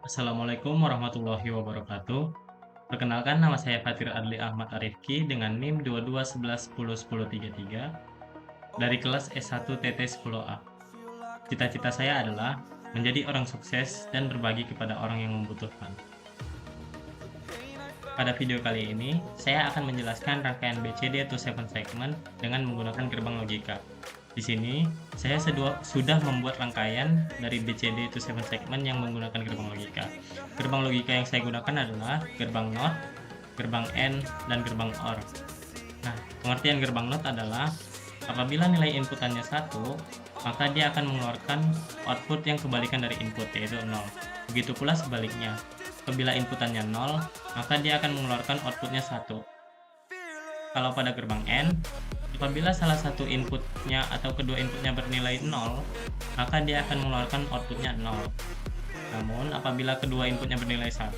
Assalamualaikum warahmatullahi wabarakatuh. Perkenalkan, nama saya Fatir Adli Ahmad Arifki dengan NIM 2211101033 dari kelas S1 TT 10A. Cita-cita saya adalah menjadi orang sukses dan berbagi kepada orang yang membutuhkan. Pada video kali ini, saya akan menjelaskan rangkaian BCD to 7 segment dengan menggunakan gerbang logika. Di sini, saya sudah membuat rangkaian dari BCD to 7 segment yang menggunakan gerbang logika. Gerbang logika yang saya gunakan adalah gerbang NOT, gerbang AND, dan gerbang OR. Nah, pengertian gerbang NOT adalah apabila nilai inputannya 1, maka dia akan mengeluarkan output yang kebalikan dari input, yaitu 0. Begitu pula sebaliknya. Apabila inputannya 0, maka dia akan mengeluarkan outputnya 1. Kalau pada gerbang AND, apabila salah satu inputnya atau kedua inputnya bernilai 0, maka dia akan mengeluarkan outputnya 0. Namun, apabila kedua inputnya bernilai 1,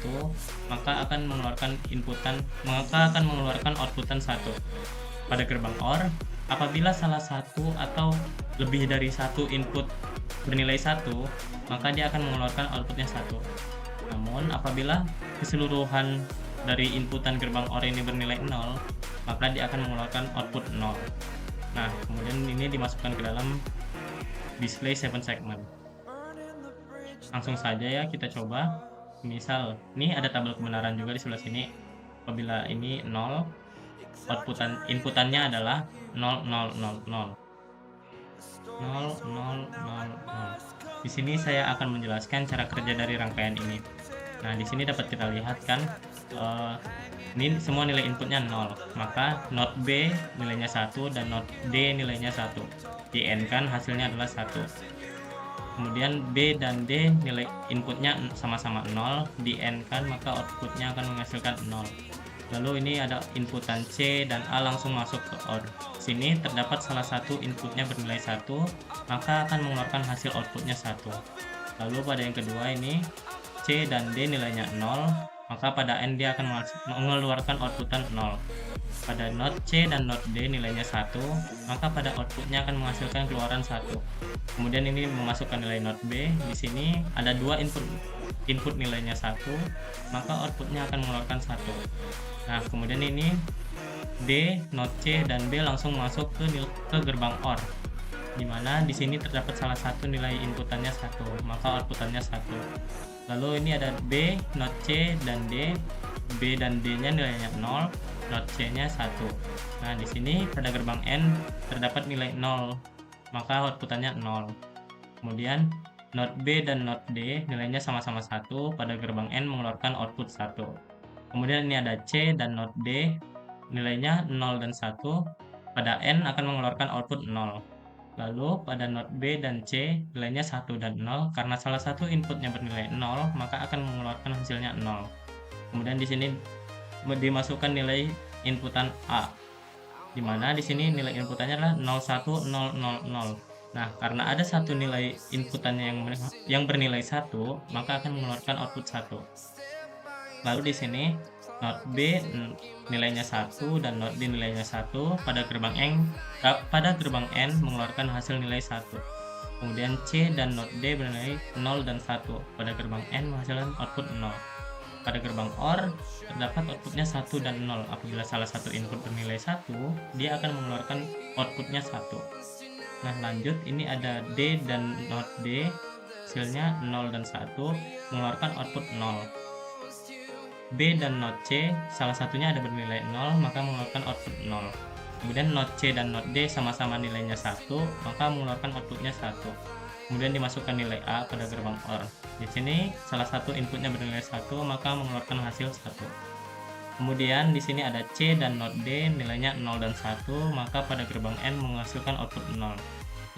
maka akan mengeluarkan outputan 1. Pada gerbang OR, apabila salah satu atau lebih dari satu input bernilai 1, maka dia akan mengeluarkan outputnya 1. Namun, apabila keseluruhan dari inputan gerbang OR ini bernilai 0, maka dia akan mengeluarkan output 0. Nah, kemudian ini dimasukkan ke dalam display 7 segment. Langsung saja ya kita coba. Misal, ini ada tabel kebenaran juga di sebelah sini. Apabila ini 0, inputannya adalah 0, 0, 0, 0. 0, 0, 0, 0. Di sini saya akan menjelaskan cara kerja dari rangkaian ini. Nah, di sini dapat kita lihat kan, ini semua nilai inputnya 0, maka not B nilainya 1 dan not D nilainya 1. Di N kan hasilnya adalah 1. Kemudian B dan D nilai inputnya sama-sama 0, di N kan maka outputnya akan menghasilkan 0. Lalu ini ada inputan C dan A langsung masuk ke OR. Sini terdapat salah satu inputnya bernilai 1, maka akan mengeluarkan hasil outputnya 1. Lalu pada yang kedua ini C dan D nilainya 0, maka pada N dia akan mengeluarkan outputan 0. Pada not C dan not D nilainya 1, maka pada outputnya akan menghasilkan keluaran 1. Kemudian ini memasukkan nilai not B. Di sini ada dua input nilainya 1, maka outputnya akan mengeluarkan 1. Nah, kemudian ini D, not C, dan B langsung masuk ke gerbang OR, dimana di sini terdapat salah satu nilai inputannya 1, maka outputannya 1. Lalu ini ada B, not C, dan D. B dan D-nya nilainya 0, not C-nya 1. Nah, di sini pada gerbang N terdapat nilai 0, maka outputannya 0. Kemudian not B dan not D nilainya sama-sama 1, pada gerbang N mengeluarkan output 1. Kemudian ini ada C dan not D, nilainya 0 dan 1, pada N akan mengeluarkan output 0. Lalu pada not B dan C nilainya 1 dan 0, karena salah satu inputnya bernilai 0, maka akan mengeluarkan hasilnya 0. Kemudian di sini dimasukkan nilai inputan A, di mana di sini nilai inputannya adalah 01000. Nah, karena ada satu nilai inputannya yang bernilai 1, maka akan mengeluarkan output 1. Lalu di sini not B nilainya 1 dan not D nilainya 1, pada gerbang N mengeluarkan hasil nilai 1. Kemudian C dan not D bernilai 0 dan 1, pada gerbang N menghasilkan output 0. Pada gerbang OR terdapat outputnya 1 dan 0. Apabila salah satu input bernilai 1, dia akan mengeluarkan outputnya 1. Nah, lanjut ini ada D dan not D, hasilnya 0 dan 1, mengeluarkan output 0. B dan not C, salah satunya ada bernilai 0, maka mengeluarkan output 0. Kemudian not C dan not D sama-sama nilainya 1, maka mengeluarkan outputnya 1. Kemudian dimasukkan nilai A pada gerbang OR. Di sini salah satu inputnya bernilai 1, maka mengeluarkan hasil 1. Kemudian di sini ada C dan not D, nilainya 0 dan 1, maka pada gerbang N menghasilkan output 0.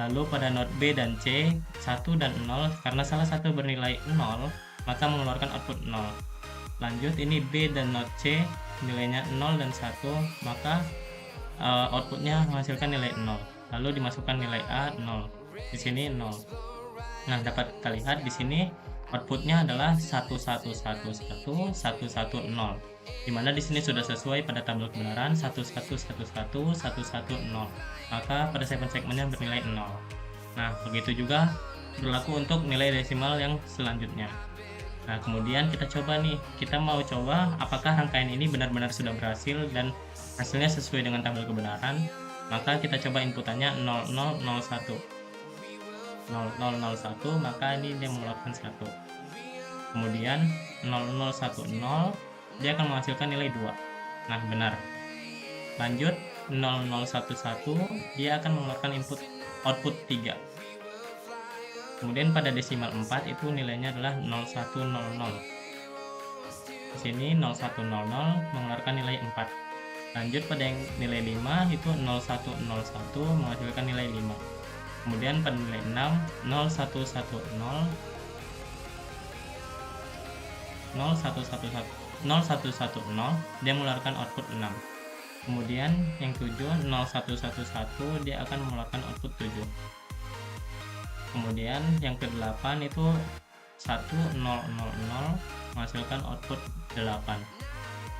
Lalu pada not B dan C, 1 dan 0, karena salah satu bernilai 0, maka mengeluarkan output 0. Lanjut ini B dan not C nilainya 0 dan 1, maka outputnya menghasilkan nilai 0. Lalu dimasukkan nilai A 0. Di sini 0. Nah, dapat kita lihat di sini outputnya adalah 1111 110, di mana di sini sudah sesuai pada tabel kebenaran 1111 110, maka pada 7 segmennya bernilai 0. Nah, begitu juga berlaku untuk nilai desimal yang selanjutnya. Nah, kemudian kita coba nih, kita mau coba apakah rangkaian ini benar-benar sudah berhasil dan hasilnya sesuai dengan tabel kebenaran. Maka kita coba inputannya 0001. 0001, maka ini dia mengeluarkan 1. Kemudian 0010, dia akan menghasilkan nilai 2. Nah, benar. Lanjut 0011, dia akan mengeluarkan output 3. Kemudian pada desimal 4 itu nilainya adalah 0100. Di sini 0100 mengeluarkan nilai 4. Lanjut pada yang nilai 5 itu 0101 menghasilkan nilai 5. Kemudian pada nilai 6 0110 dia mengeluarkan output 6. Kemudian yang 7 0111 dia akan mengeluarkan output 7. Kemudian yang ke-8 itu 1000 menghasilkan output 8.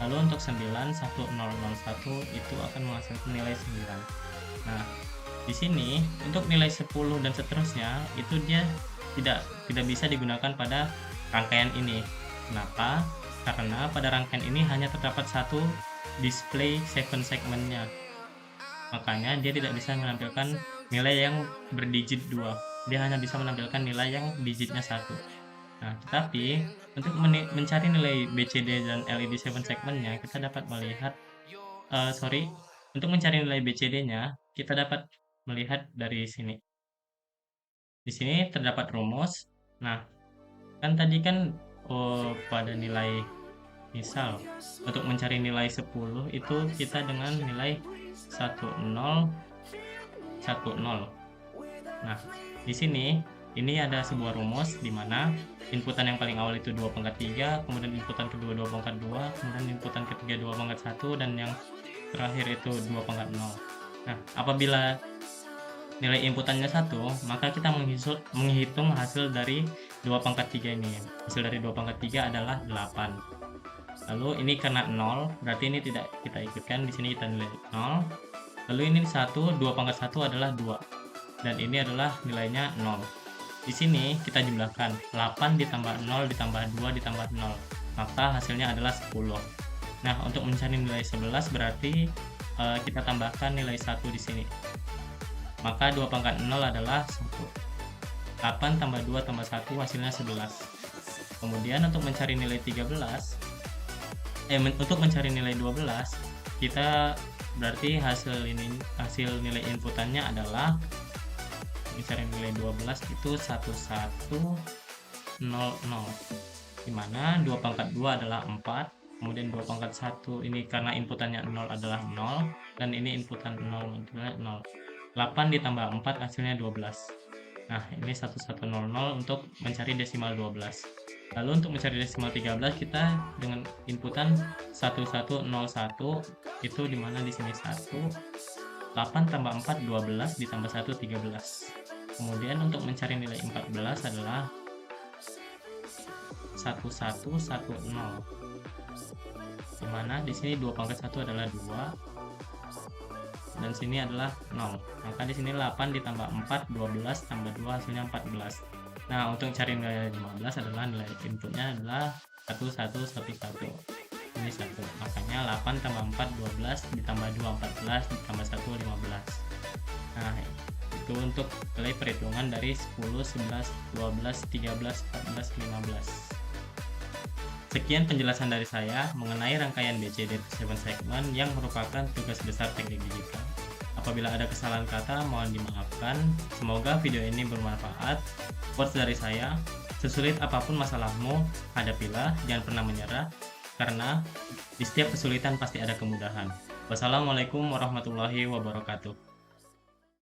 Lalu untuk 9 1001 itu akan menghasilkan nilai 9. Nah, di sini untuk nilai 10 dan seterusnya itu dia tidak bisa digunakan pada rangkaian ini. Kenapa? Karena pada rangkaian ini hanya terdapat satu display 7 segmennya. Makanya dia tidak bisa menampilkan nilai yang berdigit 2. Dia hanya bisa menampilkan nilai yang digitnya 1. Nah, tetapi untuk mencari nilai BCD dan LED 7 segmennya, kita dapat melihat untuk mencari nilai BCD-nya, kita dapat melihat dari sini. Di sini terdapat rumus. Nah, kan tadi kan pada nilai, misal untuk mencari nilai 10 itu kita dengan nilai 1010. Nah, di sini ini ada sebuah rumus di mana inputan yang paling awal itu 2/3, kemudian inputan kedua 2/2, kemudian inputan ketiga 2/1, dan yang terakhir itu 2/0. Nah, apabila nilai inputannya 1, maka kita menghitung hasil dari 2/3 ini. Hasil dari 2/3 adalah 8. Lalu ini karena 0, berarti ini tidak kita ikutkan, di sini kita nilai 0. Lalu ini 1, 2/1 adalah 2. Dan ini adalah nilainya 0. Di sini kita jumlahkan 8 ditambah 0 ditambah 2 ditambah 0. Maka hasilnya adalah 10. Nah, untuk mencari nilai 11 berarti kita tambahkan nilai 1 di sini. Maka 2/0 adalah 1. 8 tambah 2 tambah 1 hasilnya 11. Kemudian untuk mencari nilai 13, untuk mencari nilai 12, kita berarti hasil nilai inputannya adalah, mencari nilai 12 itu 1100, dimana 2/2 adalah 4, kemudian 2/1 ini karena inputannya 0 adalah 0, dan ini inputan 0 adalah 0. 8 ditambah 4 hasilnya 12. Nah, ini 1100 untuk mencari desimal 12. Lalu untuk mencari desimal 13 kita dengan inputan 1101, itu dimana di sini 1. 8 tambah 4 12 ditambah 1 13. Kemudian untuk mencari nilai 14 adalah 1110. Dimana di sini 2/1 adalah 2. Dan sini adalah 0. Maka di sini 8 ditambah 4 12 tambah 2 hasilnya 14. Nah, untuk cari nilai 15 adalah nilai inputnya adalah 1111. Ini 1. Makanya 8 tambah 4 12 ditambah 2 14 ditambah 1 15. Nah, itu untuk nilai perhitungan dari 10, 11, 12, 13, 14, 15. Sekian penjelasan dari saya mengenai rangkaian BCD 7 segmen yang merupakan tugas besar teknik digital. Apabila ada kesalahan kata, mohon dimaafkan. Semoga video ini bermanfaat. Quotes dari saya, sesulit apapun masalahmu, hadapilah, jangan pernah menyerah, karena di setiap kesulitan pasti ada kemudahan. Wassalamualaikum warahmatullahi wabarakatuh.